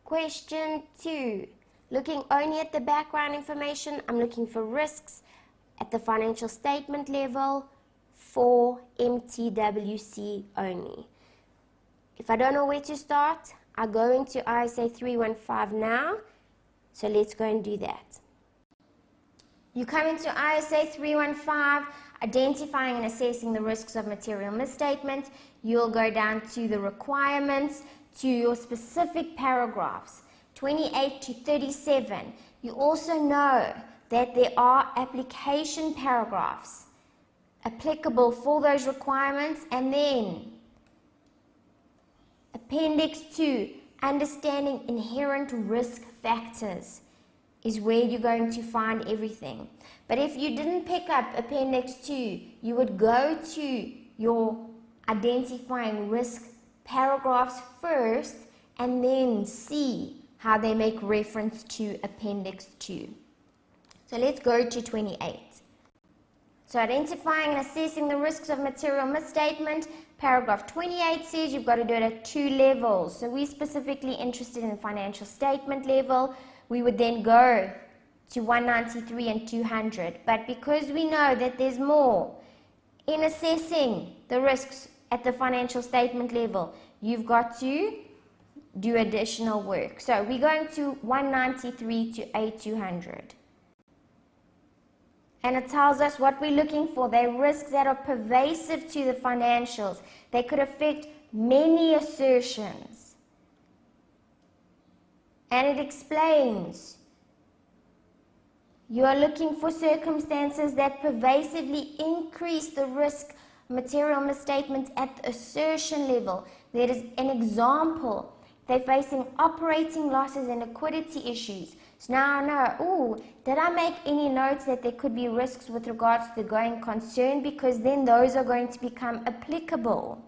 Question 2. Looking only at the background information, I'm looking for risks at the financial statement level for MTWC only. If I don't know where to start, I go into ISA 315 now. So let's go and do that. You come into ISA 315, identifying and assessing the risks of material misstatement. You'll go down to the requirements, to your specific paragraphs, 28 to 37. You also know that there are application paragraphs applicable for those requirements, and then Appendix 2, understanding inherent risk factors, is where you're going to find everything. But if you didn't pick up Appendix 2, you would go to your identifying risk paragraphs first and then see how they make reference to Appendix 2. So let's go to 28. So identifying and assessing the risks of material misstatement, paragraph 28 says you've got to do it at 2 levels. So we're specifically interested in financial statement level. We would then go to 193 and 200. But because we know that there's more in assessing the risks at the financial statement level, you've got to do additional work. So we're going to 193 to A200. And it tells us what we're looking for. They're risks that are pervasive to the financials. They could affect many assertions. And it explains you are looking for circumstances that pervasively increase the risk of material misstatements at the assertion level. There is an example. They're facing operating losses and liquidity issues. So now I know, did I make any notes that there could be risks with regards to the going concern? Because then those are going to become applicable.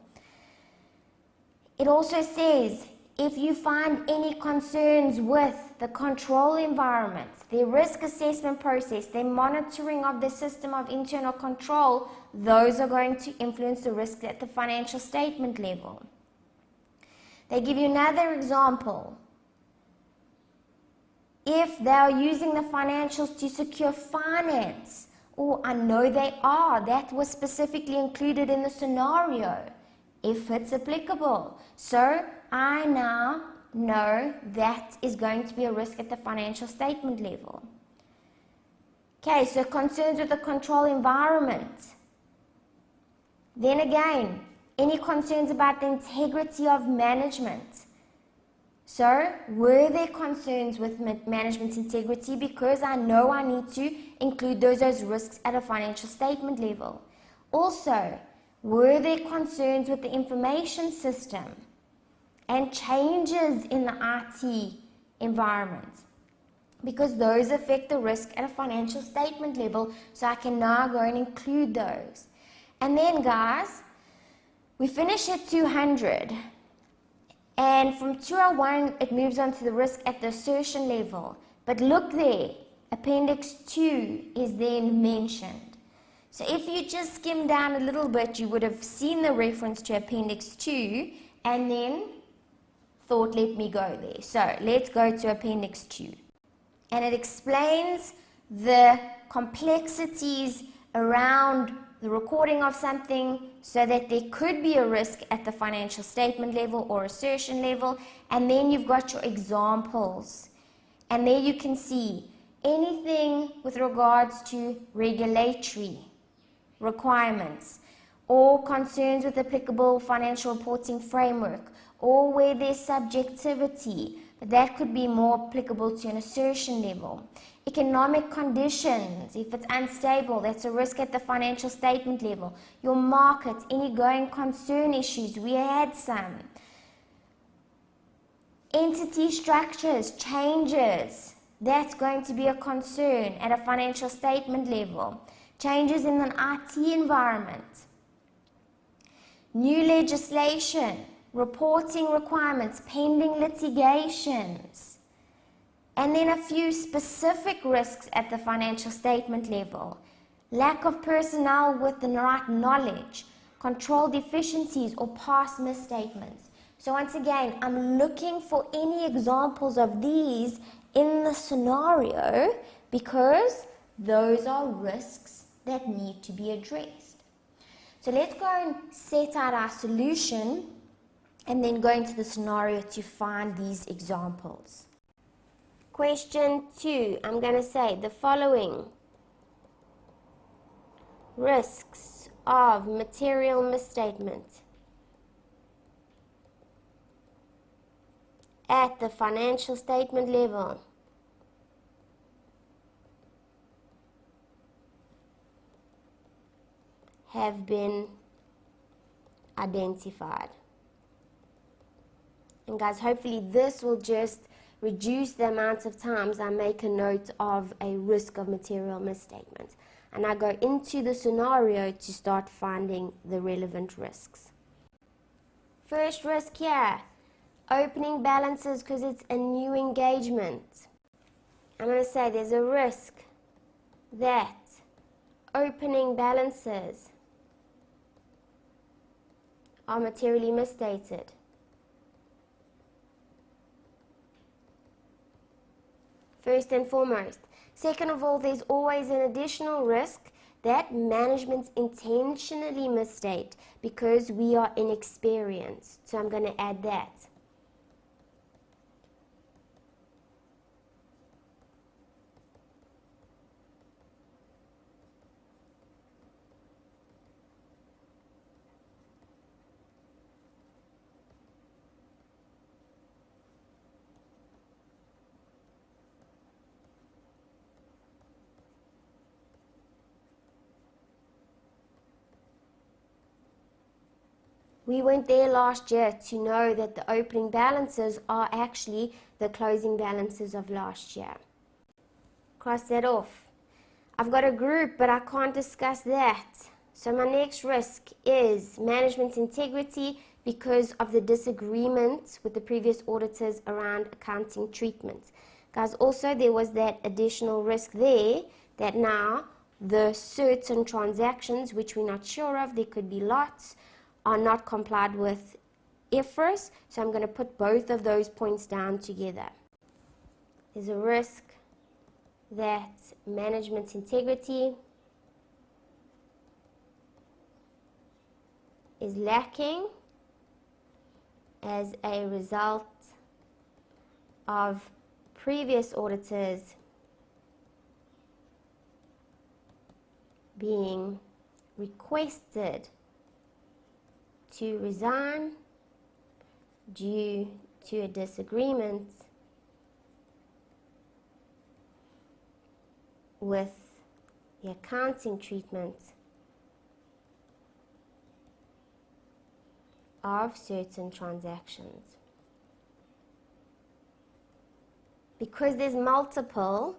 It also says, if you find any concerns with the control environment, their risk assessment process, their monitoring of the system of internal control, those are going to influence the risks at the financial statement level. They give you another example. If they are using the financials to secure finance, I know they are, that was specifically included in the scenario, if it's applicable. So I now know that is going to be a risk at the financial statement level. Okay, so concerns with the control environment. Then again, any concerns about the integrity of management. So, were there concerns with management integrity? Because I know I need to include those risks at a financial statement level. Also, were there concerns with the information system and changes in the IT environment? Because those affect the risk at a financial statement level, so I can now go and include those. And then, guys, we finish at 200. And from 201, it moves on to the risk at the assertion level. But look there, Appendix 2 is then mentioned. So if you just skim down a little bit, you would have seen the reference to Appendix 2 and then thought, let me go there. So let's go to Appendix 2. And it explains the complexities around the recording of something so that there could be a risk at the financial statement level or assertion level, and then you've got your examples. And there you can see anything with regards to regulatory requirements or concerns with applicable financial reporting framework, or where there's subjectivity, but that could be more applicable to an assertion level. Economic conditions, if it's unstable, that's a risk at the financial statement level. Your market, any going concern issues, we had some. Entity structures, changes, that's going to be a concern at a financial statement level. Changes in an IT environment. New legislation, reporting requirements, pending litigations. And then a few specific risks at the financial statement level. Lack of personnel with the right knowledge, control deficiencies or past misstatements. So once again, I'm looking for any examples of these in the scenario because those are risks that need to be addressed. So let's go and set out our solution and then go into the scenario to find these examples. Question 2, I'm going to say the following risks of material misstatement at the financial statement level have been identified. And guys, hopefully this will just reduce the amount of times I make a note of a risk of material misstatement. And I go into the scenario to start finding the relevant risks. First risk here, opening balances because it's a new engagement. I'm going to say there's a risk that opening balances are materially misstated. First and foremost. Second of all, there's always an additional risk that management intentionally misstate because we are inexperienced. So I'm going to add that. We went there last year to know that the opening balances are actually the closing balances of last year. Cross that off. I've got a group, but I can't discuss that. So my next risk is management integrity because of the disagreement with the previous auditors around accounting treatment. Guys, also there was that additional risk there that now the certain transactions, which we're not sure of, there could be lots, are not complied with IFRS, so I'm going to put both of those points down together. There's a risk that management integrity is lacking as a result of previous auditors being requested to resign due to a disagreement with the accounting treatment of certain transactions. Because there's multiple,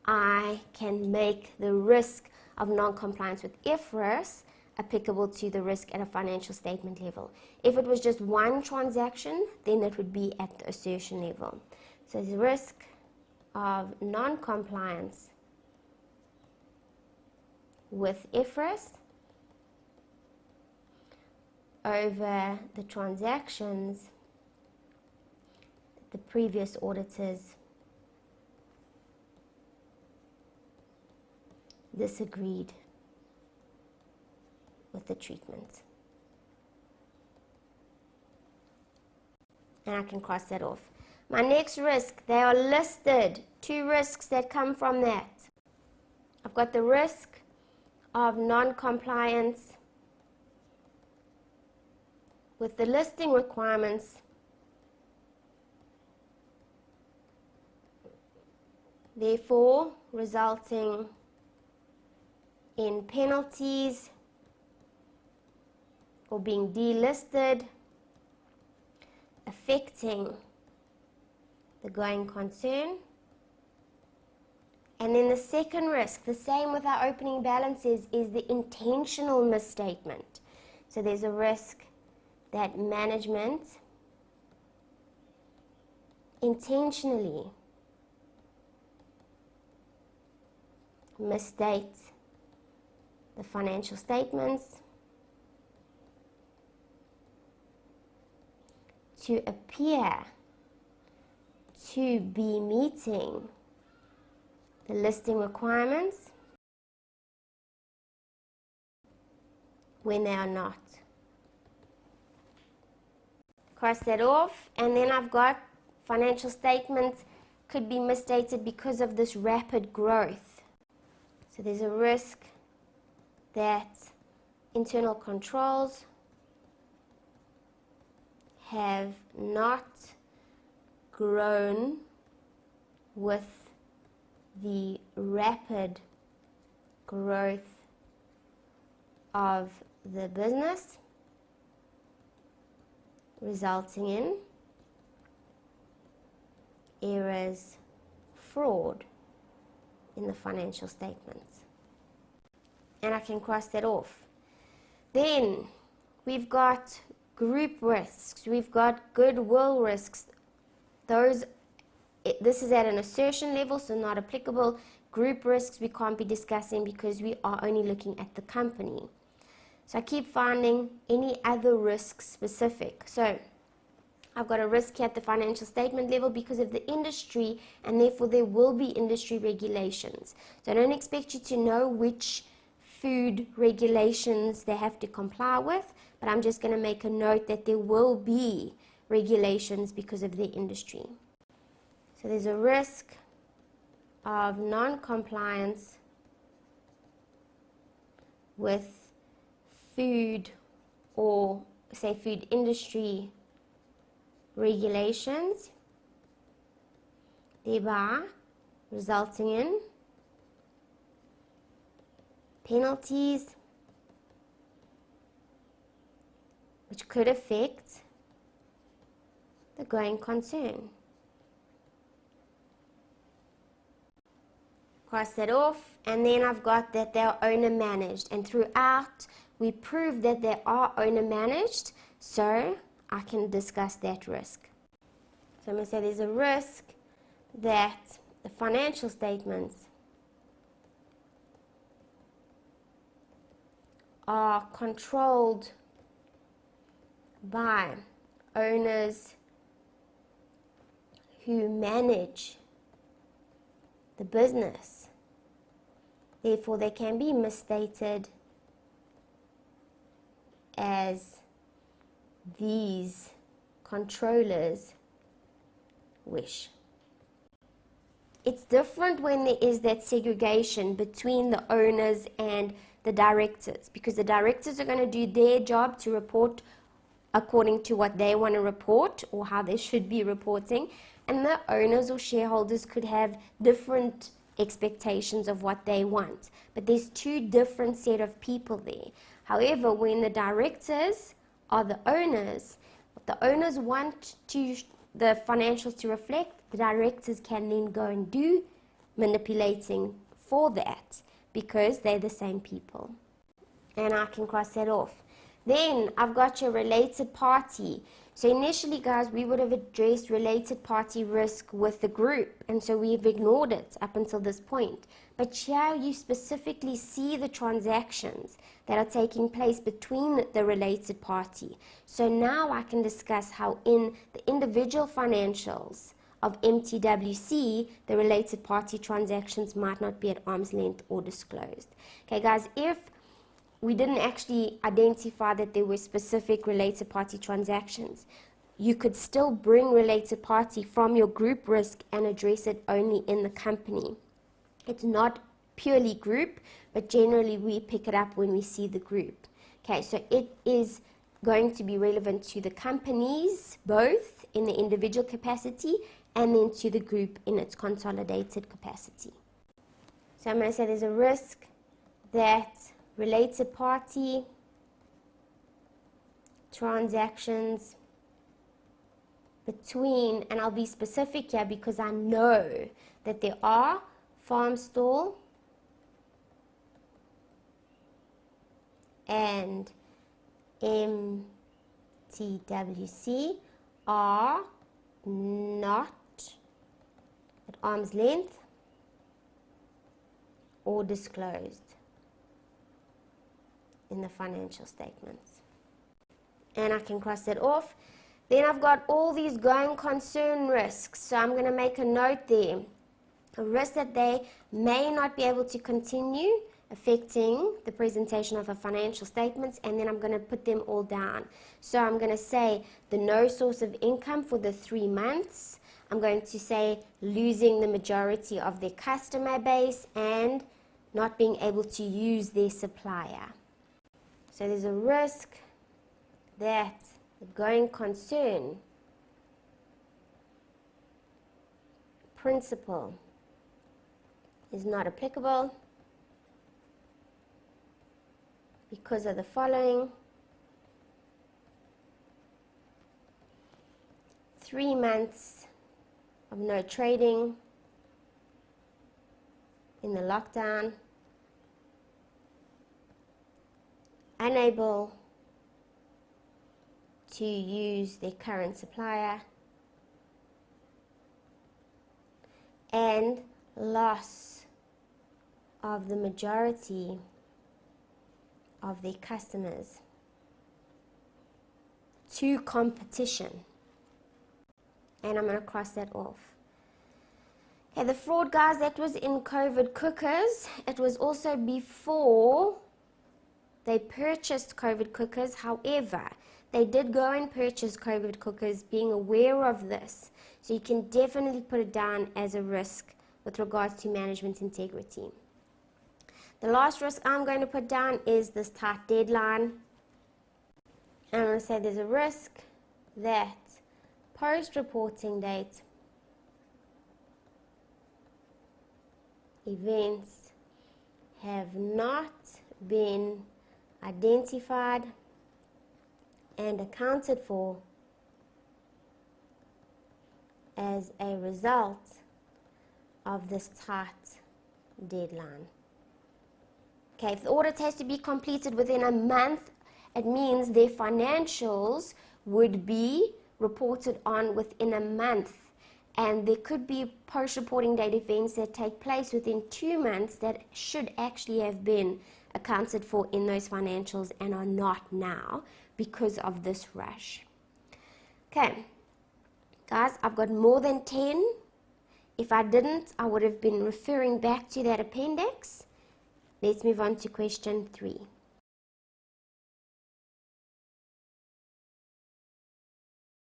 I can make the risk of non-compliance with IFRS applicable to the risk at a financial statement level. If it was just one transaction, then it would be at the assertion level. So the risk of non-compliance with IFRS over the transactions the previous auditors disagreed with the treatment. And I can cross that off. My next risk, they are listed. 2 risks that come from that. I've got the risk of non-compliance with the listing requirements therefore resulting in penalties or being delisted, affecting the going concern. And then the second risk, the same with our opening balances, is the intentional misstatement. So there's a risk that management intentionally misstate the financial statements to appear to be meeting the listing requirements when they are not. Cross that off, and then I've got financial statements could be misstated because of this rapid growth. So there's a risk that internal controls have not grown with the rapid growth of the business, resulting in errors, fraud in the financial statements. And I can cross that off. Then we've got group risks, we've got goodwill risks. This is at an assertion level, so not applicable. Group risks we can't be discussing because we are only looking at the company. So I keep finding any other risks specific. So I've got a risk here at the financial statement level because of the industry, and therefore there will be industry regulations. So I don't expect you to know which food regulations they have to comply with, but I'm just going to make a note that there will be regulations because of their industry. So there's a risk of non-compliance with food, or say food industry regulations, thereby resulting in penalties which could affect the going concern. Cross that off, and then I've got that they are owner managed, and throughout we prove that they are owner managed, so I can discuss that risk. So I'm going to say there's a risk that the financial statements are controlled by owners who manage the business. Therefore, they can be misstated as these controllers wish. It's different when there is that segregation between the owners and the directors, because the directors are going to do their job to report according to what they want to report or how they should be reporting, and the owners or shareholders could have different expectations of what they want. But there's two different set of people there. However, when the directors are the owners, what the owners want the financials to reflect, the directors can then go and do manipulating for that because they're the same people. And I can cross that off. Then I've got your related party. So initially, guys, we would have addressed related party risk with the group, and so we've ignored it up until this point. But here you specifically see the transactions that are taking place between the related party. So now I can discuss how in the individual financials of MTWC, the related party transactions might not be at arm's length or disclosed. Okay, guys, if we didn't actually identify that there were specific related party transactions, you could still bring related party from your group risk and address it only in the company. It's not purely group, but generally we pick it up when we see the group. Okay, so it is going to be relevant to the companies, both in the individual capacity and then to the group in its consolidated capacity. So I'm going to say there's a risk that related party transactions between, and I'll be specific here because I know that there are farm stall and MTWC are not at arm's length or disclosed in the financial statements. And I can cross that off. Then I've got all these going concern risks. So I'm going to make a note there. A risk that they may not be able to continue, affecting the presentation of the financial statements, and then I'm going to put them all down. So I'm going to say the no source of income for the 3 months. I'm going to say losing the majority of their customer base and not being able to use their supplier. So there's a risk that the going concern principle is not applicable because of the following: 3 months of no trading in the lockdown, unable to use their current supplier, and loss of the majority of their customers to competition. And I'm going to cross that off. Okay, the fraud, guys, that was in COVID cookers. It was also before they purchased COVID cookers. However, they did go and purchase COVID cookers being aware of this. So you can definitely put it down as a risk with regards to management integrity. The last risk I'm going to put down is this tight deadline. And I'm going to say there's a risk that post-reporting date events have not been identified and accounted for as a result of this tight deadline. Okay, if the audit has to be completed within a month, it means their financials would be reported on within a month. And there could be post-reporting date events that take place within 2 months that should actually have been accounted for in those financials and are not now because of this rush. Okay, guys, I've got more than 10. If I didn't, I would have been referring back to that appendix. Let's move on to question 3.